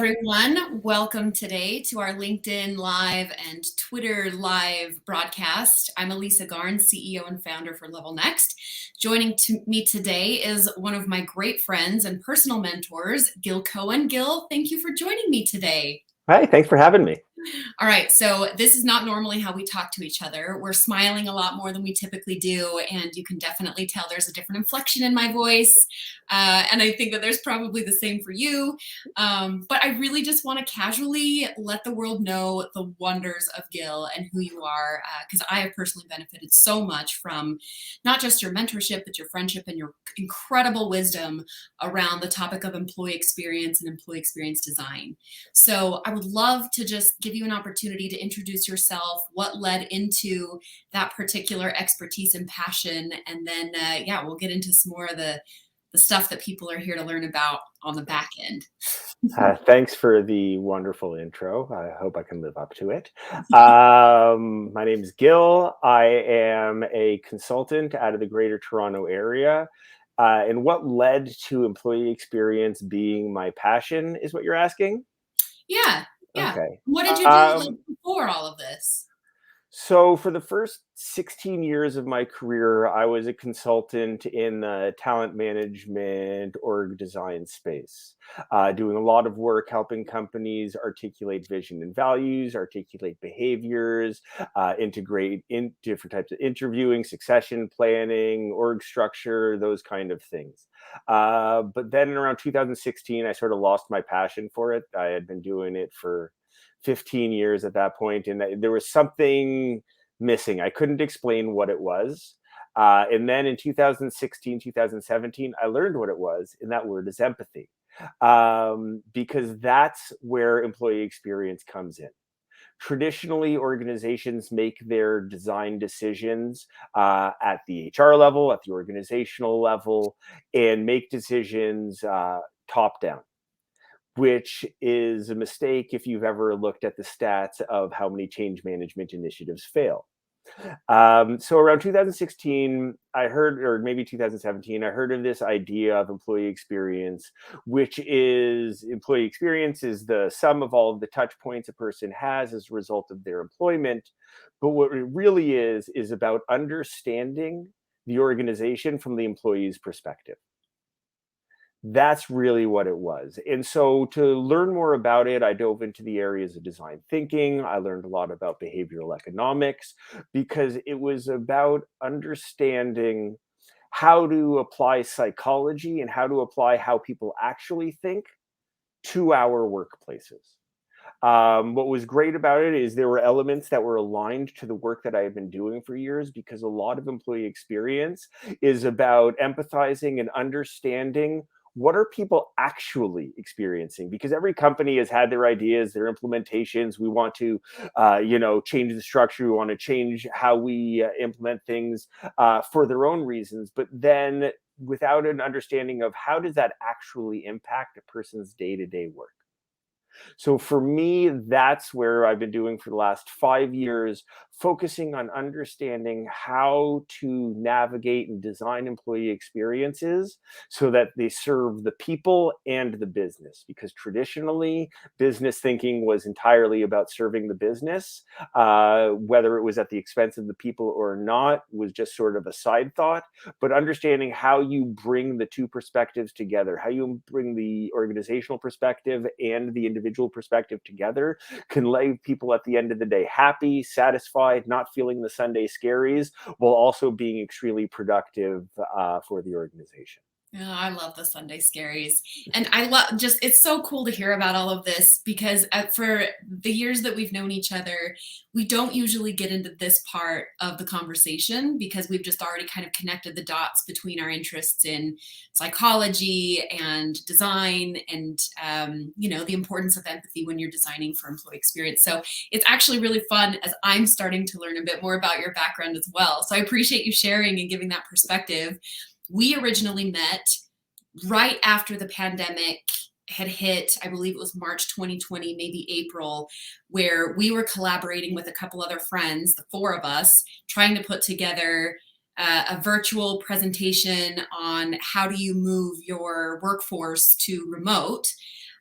everyone. Welcome today to our LinkedIn Live and Twitter Live broadcast. I'm Elisa Garn, CEO and founder for LevelNext. Joining me today is one of my great friends and personal mentors, Gil Cohen. Gil, thank you for joining me today. Hi, thanks for having me. All right, so this is not normally how we talk to each other. We're smiling a lot more than we typically do, and you can definitely tell there's a different inflection in my voice. And I think that there's probably the same for you. But I really just want to casually let the world know the wonders of Gil and who you are, because I have personally benefited so much from not just your mentorship, but your friendship and your incredible wisdom around the topic of employee experience and employee experience design. So I would love to just give you an opportunity to introduce yourself, what led into that particular expertise and passion, and then we'll get into some more of the stuff that people are here to learn about on the back end. Thanks for the wonderful intro. I hope I can live up to it. My name is Gil. I am a consultant out of the Greater Toronto area. And what led to employee experience being my passion is what you're asking? Yeah. Okay. What did you do before all of this? So for the first 16 years of my career, I was a consultant in the talent management org design space, doing a lot of work helping companies articulate vision and values, articulate behaviors, integrate in different types of interviewing, succession planning, org structure, those kind of things. But then around 2016, I sort of lost my passion for it. I had been doing it for 15 years at that point, and there was something missing. I couldn't explain what it was. And then in 2016, 2017, I learned what it was, and that word is empathy, because that's where employee experience comes in. Traditionally, organizations make their design decisions at the HR level, at the organizational level, and make decisions top down, which is a mistake if you've ever looked at the stats of how many change management initiatives fail. So around 2016, I heard, or maybe 2017, I heard of this idea of employee experience, which is employee experience is the sum of all of the touch points a person has as a result of their employment. But what it really is about understanding the organization from the employee's perspective. That's really what it was. And so to learn more about it, I dove into the areas of design thinking. I learned a lot about behavioral economics because it was about understanding how to apply psychology and how to apply how people actually think to our workplaces. What was great about it is there were elements that were aligned to the work that I had been doing for years, because a lot of employee experience is about empathizing and understanding what are people actually experiencing, because every company has had their ideas, their implementations. We want to change the structure, we want to change how we implement things for their own reasons, but then without an understanding of how does that actually impact a person's day-to-day work. So for me, that's where I've been doing for the last 5 years, focusing on understanding how to navigate and design employee experiences so that they serve the people and the business. Because traditionally, business thinking was entirely about serving the business. Whether it was at the expense of the people or not was just sort of a side thought. But understanding how you bring the two perspectives together, how you bring the organizational perspective and the individual perspective together, can leave people at the end of the day happy, satisfied, not feeling the Sunday scaries, while also being extremely productive for the organization. Oh, I love the Sunday scaries. And I love it's so cool to hear about all of this, because for the years that we've known each other, we don't usually get into this part of the conversation because we've just already kind of connected the dots between our interests in psychology and design and, the importance of empathy when you're designing for employee experience. So it's actually really fun as I'm starting to learn a bit more about your background as well. So I appreciate you sharing and giving that perspective. We originally met right after the pandemic had hit. I believe it was March 2020, maybe April, where we were collaborating with a couple other friends, the four of us, trying to put together a virtual presentation on how do you move your workforce to remote.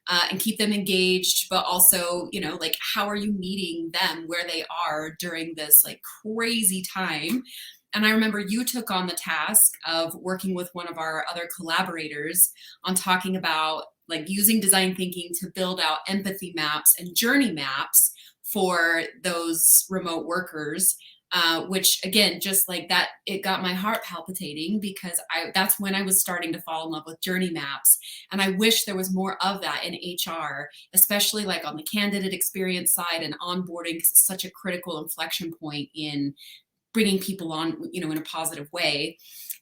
and keep them engaged, but also, like, how are you meeting them where they are during this like crazy time? And I remember you took on the task of working with one of our other collaborators on talking about like using design thinking to build out empathy maps and journey maps for those remote workers, which again, just like that, it got my heart palpitating because that's when I was starting to fall in love with journey maps. And I wish there was more of that in HR, especially like on the candidate experience side and onboarding, because it's such a critical inflection point in bringing people on, in a positive way.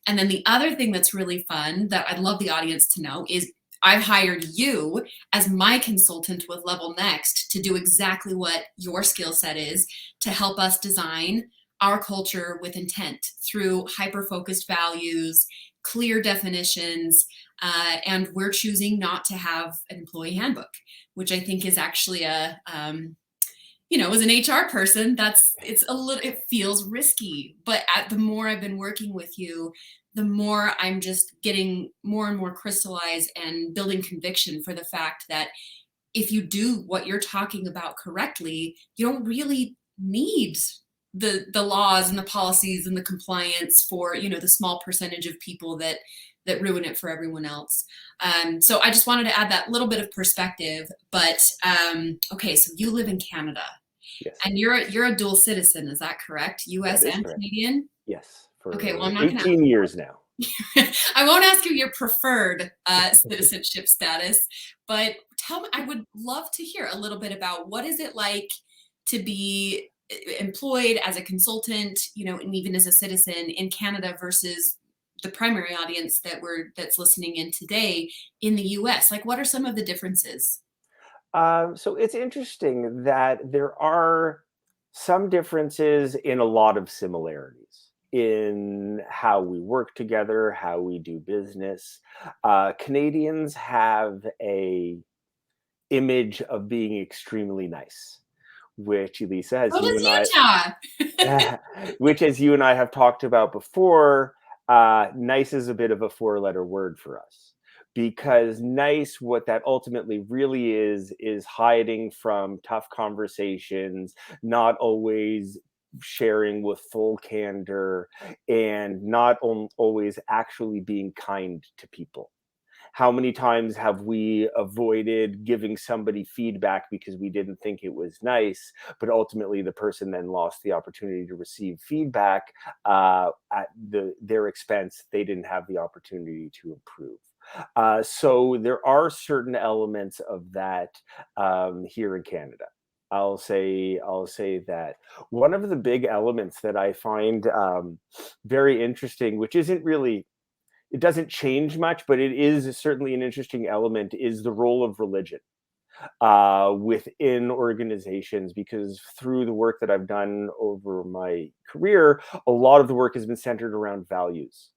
And then the other thing that's really fun that I'd love the audience to know is I've hired you as my consultant with LevelNext to do exactly what your skill set is, to help us design our culture with intent through hyper-focused values, clear definitions, and we're choosing not to have an employee handbook, which I think is actually as an HR person, it feels risky. But the more I've been working with you, the more I'm just getting more and more crystallized and building conviction for the fact that if you do what you're talking about correctly, you don't really need the laws and the policies and the compliance for, the small percentage of people that ruin it for everyone else. So I just wanted to add that little bit of perspective. But okay, so you live in Canada. Yes. And you're a dual citizen, is that correct? US and correct. Canadian? Yes, for Okay, well, I'm not 18 years now. I won't ask you your preferred citizenship status, but tell me, I would love to hear a little bit about what is it like to be employed as a consultant, and even as a citizen in Canada versus the primary audience that's listening in today in the US. Like, what are some of the differences? So it's interesting that there are some differences in a lot of similarities in how we work together, how we do business. Canadians have a image of being extremely nice, which Elisa, So does Utah. which as you and I have talked about before, nice is a bit of a four-letter word for us. Because nice, what that ultimately really is hiding from tough conversations, not always sharing with full candor, and not always actually being kind to people. How many times have we avoided giving somebody feedback because we didn't think it was nice, but ultimately the person then lost the opportunity to receive feedback at their expense? They didn't have the opportunity to improve. So there are certain elements of that here in Canada. I'll say that one of the big elements that I find very interesting, which isn't really, it doesn't change much, but it is certainly an interesting element, is the role of religion within organizations. Because through the work that I've done over my career, a lot of the work has been centered around values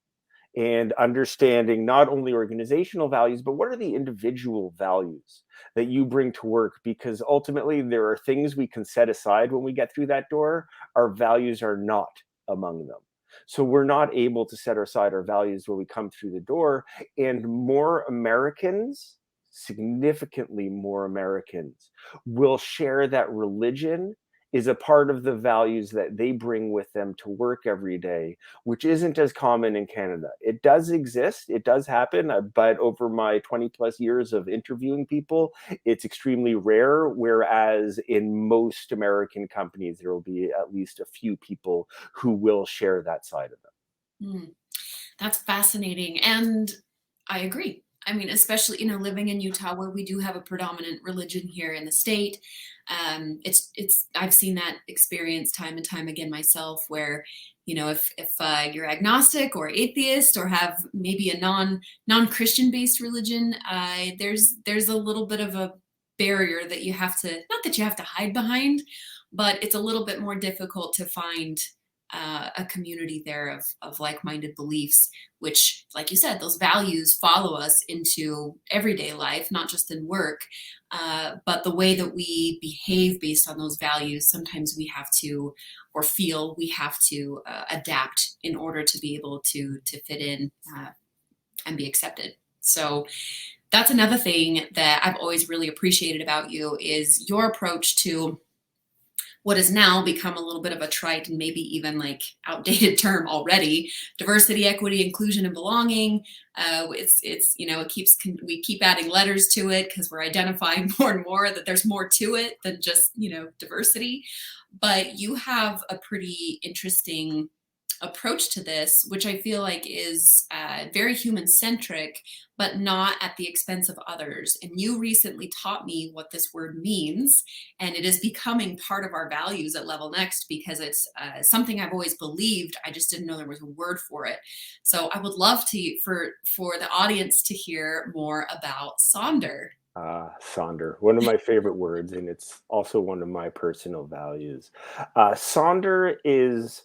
and understanding not only organizational values, but what are the individual values that you bring to work? Because ultimately, there are things we can set aside when we get through that door. Our values are not among them. So we're not able to set aside our values when we come through the door. And more Americans, significantly more Americans, will share that religion is a part of the values that they bring with them to work every day, which isn't as common in Canada. It does exist, it does happen, but over my 20 plus years of interviewing people, it's extremely rare. Whereas in most American companies, there will be at least a few people who will share that side of them. Hmm. That's fascinating. And I agree. I mean, especially, living in Utah where we do have a predominant religion here in the state. I've seen that experience time and time again myself where, if you're agnostic or atheist or have maybe a non-Christian based religion, there's a little bit of a barrier that you have to, not that you have to hide behind, but it's a little bit more difficult to find a community there of like-minded beliefs, which, like you said, those values follow us into everyday life, not just in work. But the way that we behave based on those values, sometimes we have to, or feel we have to adapt in order to be able to fit in and be accepted. So That's another thing that I've always really appreciated about you is your approach to what has now become a little bit of a trite and maybe even like outdated term already: diversity, equity, inclusion, and belonging. It's you know, we keep adding letters to it because we're identifying more and more that there's more to it than just, you know, diversity. But you have a pretty interesting approach to this, which I feel like is very human centric, but not at the expense of others. And you recently taught me what this word means, and it is becoming part of our values at LevelNext because it's something I've always believed. I just didn't know there was a word for it. So I would love to for the audience to hear more about Sonder. Sonder, one of my favorite words, and it's also one of my personal values. Sonder is,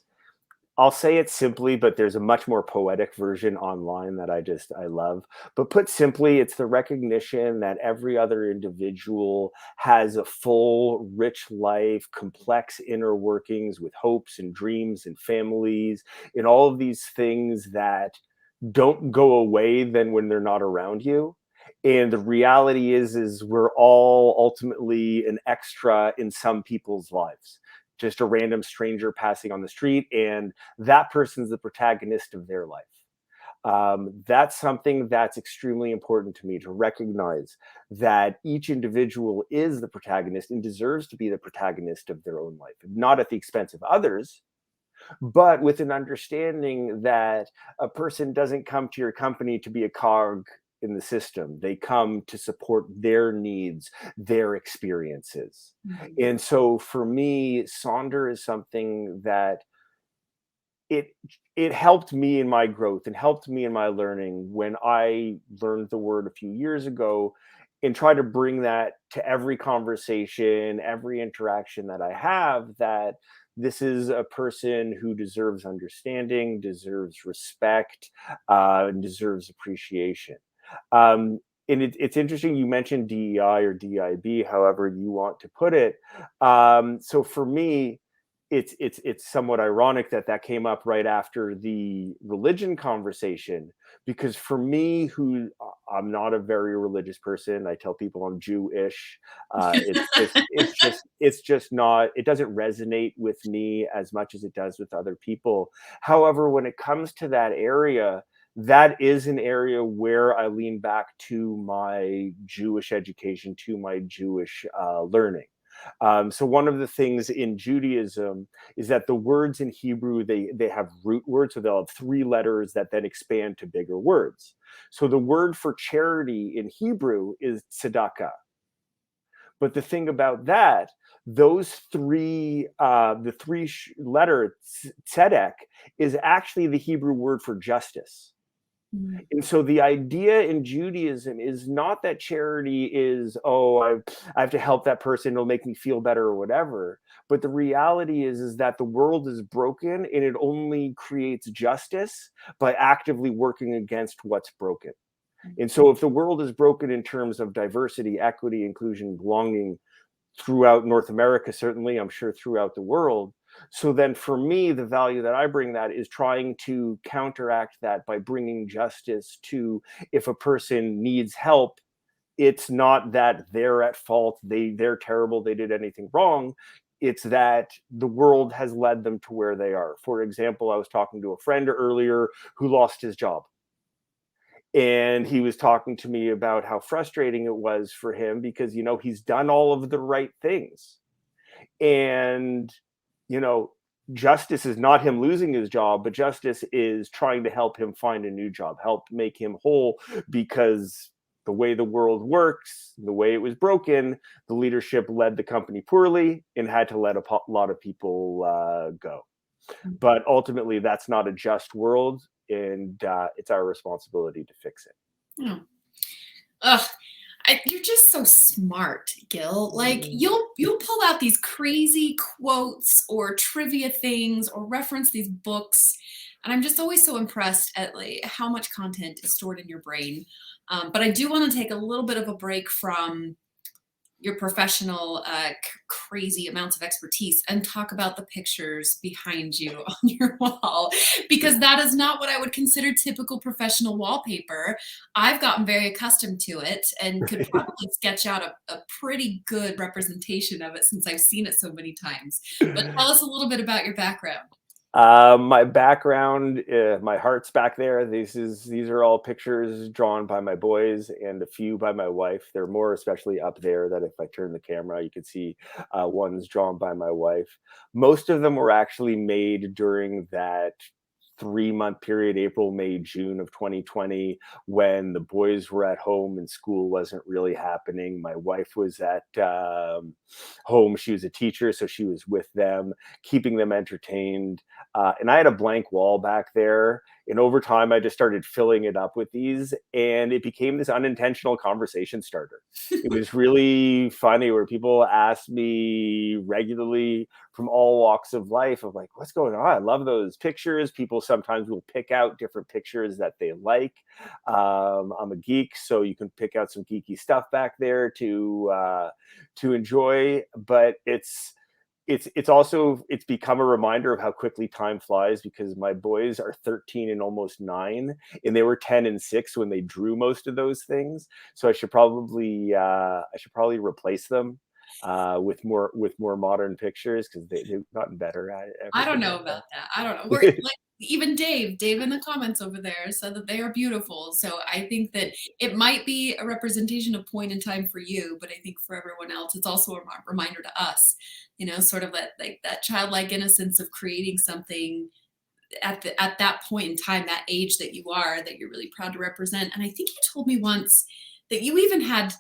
I'll say it simply, but there's a much more poetic version online that I love. But put simply, it's the recognition that every other individual has a full, rich life, complex inner workings with hopes and dreams and families and all of these things that don't go away then when they're not around you. And the reality is we're all ultimately an extra in some people's lives, just a random stranger passing on the street, and that person's the protagonist of their life. That's something that's extremely important to me, to recognize that each individual is the protagonist and deserves to be the protagonist of their own life, not at the expense of others, but with an understanding that a person doesn't come to your company to be a cog in the system. They come to support their needs, their experiences. Mhm. And so for me, Sonder is something that it it helped me in my growth and helped me in my learning when I learned the word a few years ago, and try to bring that to every conversation, every interaction that I have, that this is a person who deserves understanding, deserves respect, and deserves appreciation. Um, and it's interesting you mentioned DEI or DIB, however you want to put it. So for me, it's somewhat ironic that that came up right after the religion conversation, because for me, who I'm not a very religious person, I tell people I'm Jewish. It's just not, it doesn't resonate with me as much as it does with other people. However, when it comes to that area, that is an area where I lean back to my Jewish education, to my Jewish learning. So one of the things in Judaism is that the words in Hebrew, they have root words, so they'll have three letters that then expand to bigger words. So the word for charity in Hebrew is tzedakah. But the thing about that, those the letter tzedek is actually the Hebrew word for justice. Mhm. And so the idea in Judaism is not that charity is, oh, I have to help that person, it'll make me feel better or whatever. But the reality is that the world is broken and it only creates justice by actively working against what's broken. And so if the world is broken in terms of diversity, equity, inclusion, belonging, throughout North America, certainly, I'm sure throughout the world. So then for me, the value that I bring that is trying to counteract that by bringing justice to, if a person needs help, it's not that they're at fault, they're terrible, they did anything wrong. It's that the world has led them to where they are. For example, I was talking to a friend earlier who lost his job, and he was talking to me about how frustrating it was for him because he's done all of the right things, and you know justice is not him losing his job, but justice is trying to help him find a new job, help make him whole, because the way the world works, the way it was broken, the leadership led the company poorly and had to let a lot of people go. But ultimately that's not a just world, and it's our responsibility to fix it. Oh. Ugh. You're just so smart, Gil. Like Mm. you'll pull out these crazy quotes or trivia things or reference these books, and I'm just always so impressed at like how much content is stored in your brain. But I do want to take a little bit of a break from your professional crazy amounts of expertise and talk about the pictures behind you on your wall, because that is not what I would consider typical professional wallpaper. I've gotten very accustomed to it and could probably sketch out a pretty good representation of it since I've seen it so many times. But tell us a little bit about your background. My background, my heart's back there. These are all pictures drawn by my boys and a few by my wife. They're more especially up there that if I turn the camera, you can see ones drawn by my wife. Most of them were actually made during that 3-month period, April, May, June of 2020, when the boys were at home and school wasn't really happening. My wife was at home. She was a teacher, so she was with them, keeping them entertained. And I had a blank wall back there. And over time, I just started filling it up with these, and it became this unintentional conversation starter. It was really funny where people ask me regularly from all walks of life of like, what's going on? I love those pictures. People sometimes will pick out different pictures that they like. I'm a geek, so you can pick out some geeky stuff back there to enjoy. But it's also it's become a reminder of how quickly time flies, because my boys are 13 and almost 9, and they were 10 and 6 when they drew most of those things. So I should probably replace them with more modern pictures, because they've gotten better at I don't everything know like about that. I don't know. We're like, even Dave in the comments over there said that they are beautiful. So I think that it might be a representation of point in time for you, but I think for everyone else, it's also a reminder to us, sort of that like that childlike innocence of creating something at that point in time, that age that you are, that you're really proud to represent. And I think you told me once that you even had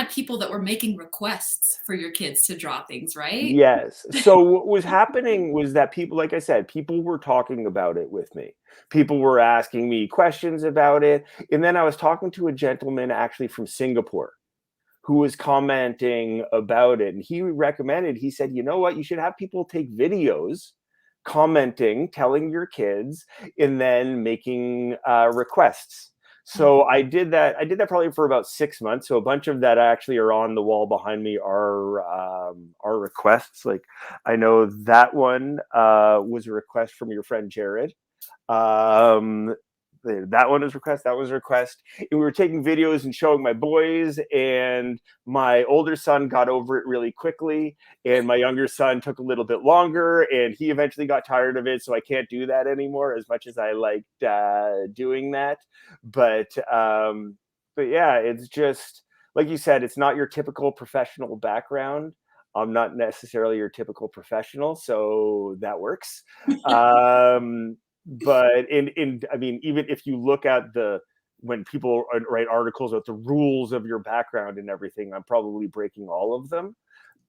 people that were making requests for your kids to draw things, right? Yes. So what was happening was that people, like I said, people were talking about it with me. People were asking me questions about it. And then I was talking to a gentleman actually from Singapore who was commenting about it. And he said, you know what, you should have people take videos commenting, telling your kids, and then making requests. So I did that probably for about 6 months. So a bunch of that actually are on the wall behind me are requests. Like I know that one was a request from your friend Jared. Um, that one was request. That was request. And we were taking videos and showing my boys, and my older son got over it really quickly, and my younger son took a little bit longer, and he eventually got tired of it. So I can't do that anymore as much as I liked doing that. But but yeah, it's just like you said, it's not your typical professional background. I'm not necessarily your typical professional, so that works. But in I mean, even if you look at the when people write articles about the rules of your background and everything, I'm probably breaking all of them.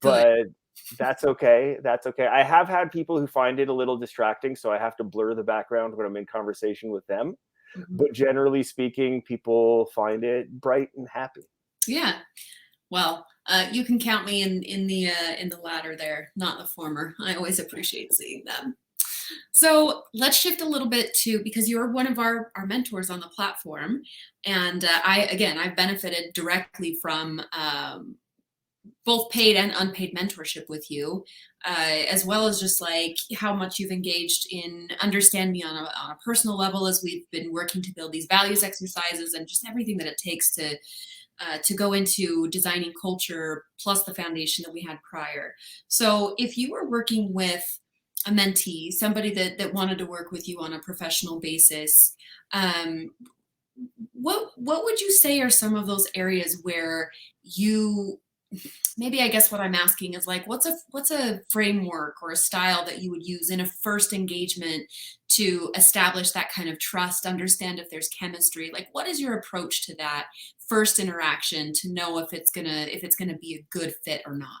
Good. But that's okay. That's okay. I have had people who find it a little distracting, so I have to blur the background when I'm in conversation with them. Mhm. But generally speaking, people find it bright and happy. Yeah. Well, you can count me in the latter there, not the former. I always appreciate seeing them. So let's shift a little bit to, because you're one of our mentors on the platform, and I've benefited directly from both paid and unpaid mentorship with you, as well as just like how much you've engaged in understand me on a personal level as we've been working to build these values exercises and just everything that it takes to go into designing culture plus the foundation that we had prior. So if you were working with a mentee, somebody that wanted to work with you on a professional basis, um, what would you say are some of those areas where you maybe I guess what I'm asking is like what's a framework or a style that you would use in a first engagement to establish that kind of trust, understand if there's chemistry? Like what is your approach to that first interaction to know if it's gonna be a good fit or not?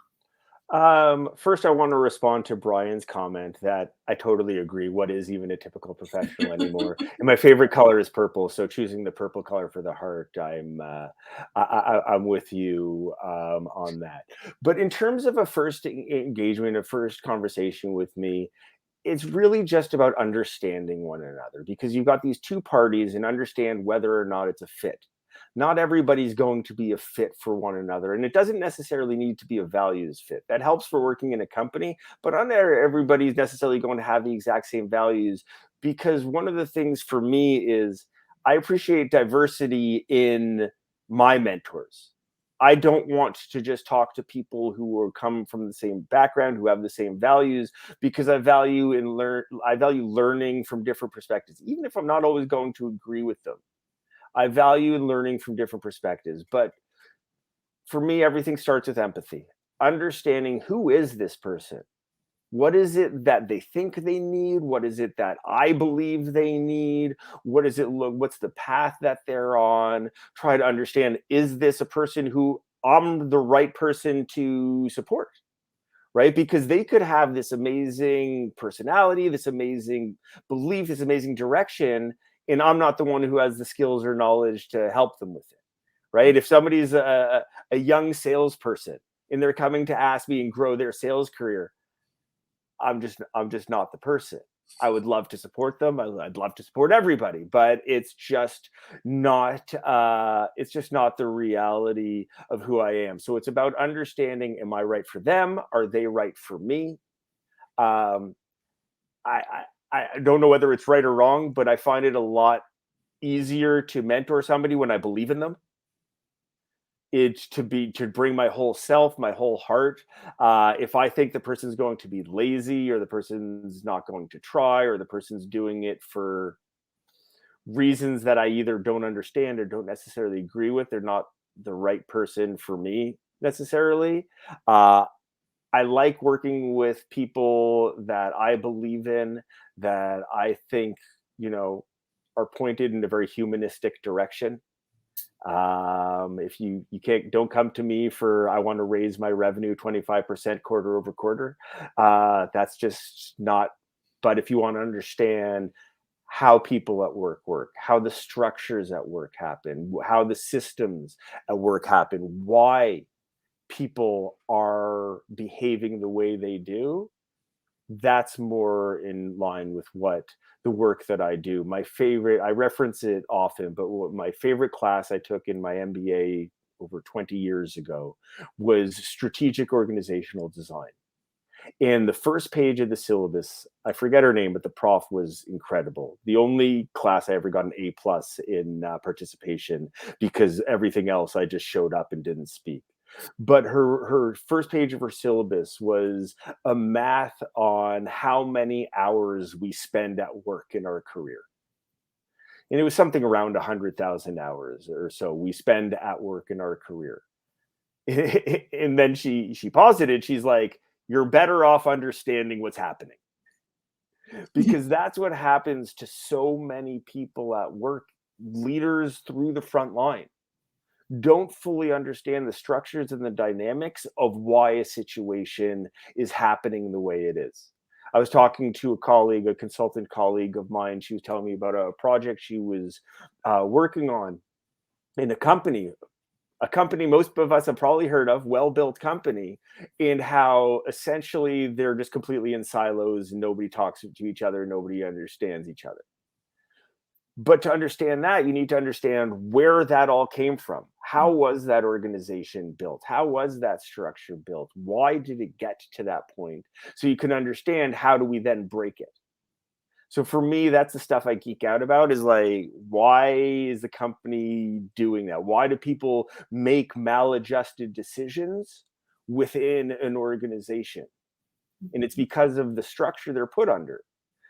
First, I want to respond to Brian's comment that I totally agree. What is even a typical professional anymore? And my favorite color is purple, so choosing the purple color for the heart, I'm with you on that. But in terms of a first engagement, a first conversation with me, it's really just about understanding one another, because you've got these two parties and understand whether or not it's a fit. not everybody's going to be a fit for one another. And it doesn't necessarily need to be a values fit. That helps for working in a company, but not everybody's necessarily going to have the exact same values. Because one of the things for me is I appreciate diversity in my mentors. I don't want to just talk to people who are come from the same background, who have the same values, because I value learning from different perspectives, even if I'm not always going to agree with them. I value learning from different perspectives. But for me, everything starts with empathy. Understanding, who is this person? What is it that they think they need? What is it that I believe they need? What's the path that they're on? Try to understand, is this a person who I'm the right person to support? Right? Because they could have this amazing personality, this amazing belief, this amazing direction, and I'm not the one who has the skills or knowledge to help them with it. Right? If somebody's a young salesperson and they're coming to ask me and grow their sales career, I'm just not the person. I would love to support them. I'd love to support everybody, but it's just not the reality of who I am. So it's about understanding, am I right for them? Are they right for me? Um, I don't know whether it's right or wrong, but I find it a lot easier to mentor somebody when I believe in them. It's to bring my whole self, my whole heart. If I think the person's going to be lazy, or the person's not going to try, or the person's doing it for reasons that I either don't understand or don't necessarily agree with, they're not the right person for me necessarily. Uh, I like working with people that I believe in, that I think, are pointed in a very humanistic direction. If you can't, don't come to me for, I want to raise my revenue 25% quarter over quarter. That's just not. But if you want to understand how people at work, how the structures at work happen, how the systems at work happen, why people are behaving the way they do, that's more in line with what the work that I do. I reference it often, but my favorite class I took in my MBA over 20 years ago was strategic organizational design. And the first page of the syllabus, I forget her name, but the prof was incredible. The only class I ever got an A plus in participation, because everything else I just showed up and didn't speak. But her first page of her syllabus was a math on how many hours we spend at work in our career. And it was something around 100,000 hours or so we spend at work in our career. And then she posited, she's like, you're better off understanding what's happening, because that's what happens to so many people at work. Leaders through the front line don't fully understand the structures and the dynamics of why a situation is happening the way it is. I was talking to a consultant colleague of mine. She was telling me about a project she was working on in a company most of us have probably heard of, well-built company, and how essentially they're just completely in silos and nobody talks to each other, nobody understands each other. But to understand that, you need to understand where that all came from. How was that organization built? How was that structure built? Why did it get to that point? So you can understand, how do we then break it? So for me, that's the stuff I geek out about, is like, why is the company doing that? Why do people make maladjusted decisions within an organization? And it's because of the structure they're put under.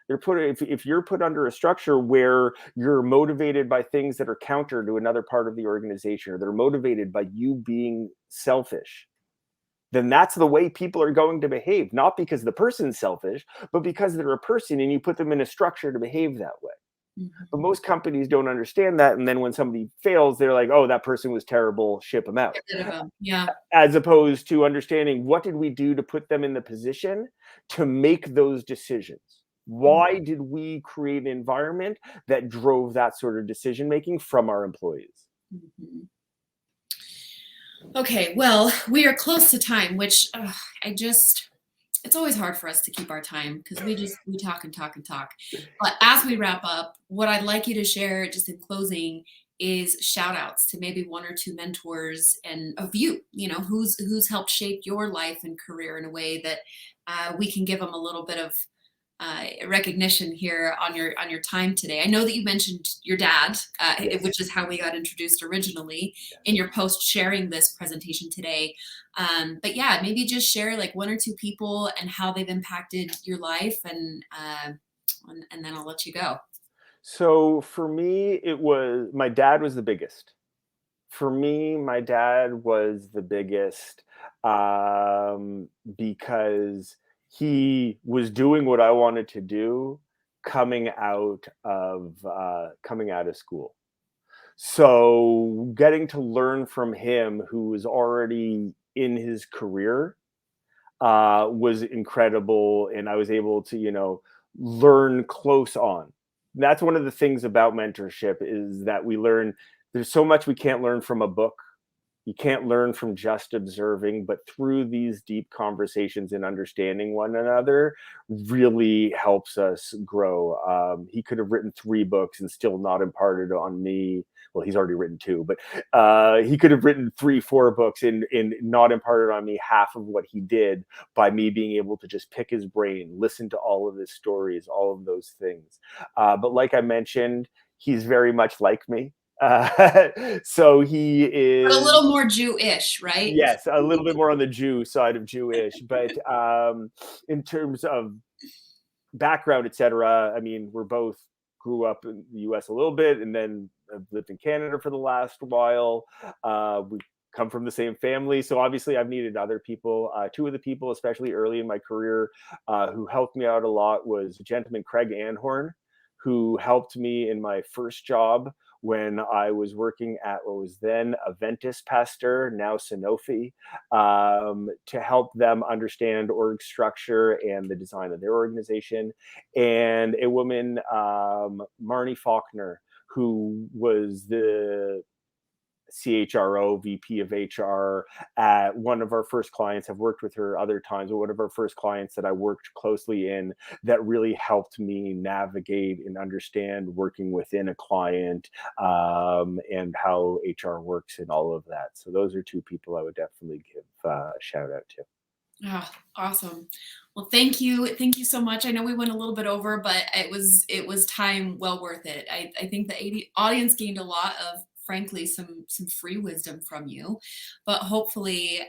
If you're put under a structure where you're motivated by things that are counter to another part of the organization, or they're motivated by you being selfish, then that's the way people are going to behave. Not because the person's selfish, but because they're a person and you put them in a structure to behave that way. Mm-hmm. But most companies don't understand that. And then when somebody fails, they're like, oh, that person was terrible, ship them out. Yeah. As opposed to understanding, what did we do to put them in the position to make those decisions? Why did we create an environment that drove that sort of decision making from our employees? Mm-hmm. Okay, well, we are close to time, which it's always hard for us to keep our time, because we talk and talk and talk. But as we wrap up, what I'd like you to share just in closing is shout outs to maybe one or two mentors and of you, who's helped shape your life and career in a way that we can give them a little bit of recognition here on your time today. I know that you mentioned your dad, Yes. which is how we got introduced originally in your post sharing this presentation today. But yeah, maybe just share like one or two people and how they've impacted your life, and then I'll let you go. So for me, it was my dad was the biggest. For me, my dad was the biggest because he was doing what I wanted to do coming out of school. So getting to learn from him, who was already in his career, was incredible, and I was able to, learn close on. That's one of the things about mentorship is that we learn. There's so much we can't learn from a book. You can't learn from just observing, but through these deep conversations and understanding one another really helps us grow. He could have written 3 books and still not imparted on me. Well, he's already written 2, but he could have written 3, 4 books and not imparted on me half of what he did by me being able to just pick his brain, listen to all of his stories, all of those things. But like I mentioned, he's very much like me. So he But a is, little more Jewish, right? yes, a little bit more on the Jew side of Jewish, but in terms of background, etc. I mean, we're both grew up in the U.S. a little bit, and then have lived in Canada for the last while. We come from the same family, so obviously I've needed other people. 2 of the people, especially early in my career, who helped me out a lot was a gentleman, Craig Anhorn, who helped me in my first job when I was working at what was then Aventis Pasteur, now Sanofi, to help them understand org structure and the design of their organization. And a woman, Marnie Faulkner, who was the CHRO, VP of HR at one of our first clients. I've worked with her other times, but one of our first clients that I worked closely in that really helped me navigate and understand working within a client, and how HR works and all of that. So those are 2 people I would definitely give a shout out to. Oh, awesome. Well, thank you. Thank you so much. I know we went a little bit over, but it was time well worth it. I think the audience gained a lot of, frankly, some free wisdom from you, but hopefully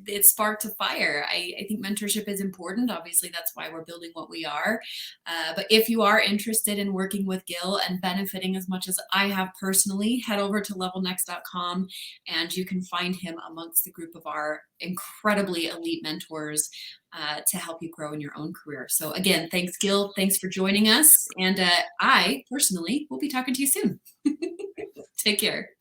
it sparked a fire. I think mentorship is important. Obviously, that's why we're building what we are. But if you are interested in working with Gil and benefiting as much as I have personally, head over to levelnext.com and you can find him amongst the group of our incredibly elite mentors to help you grow in your own career. So again, thanks, Gil. Thanks for joining us. And I personally will be talking to you soon. Take care.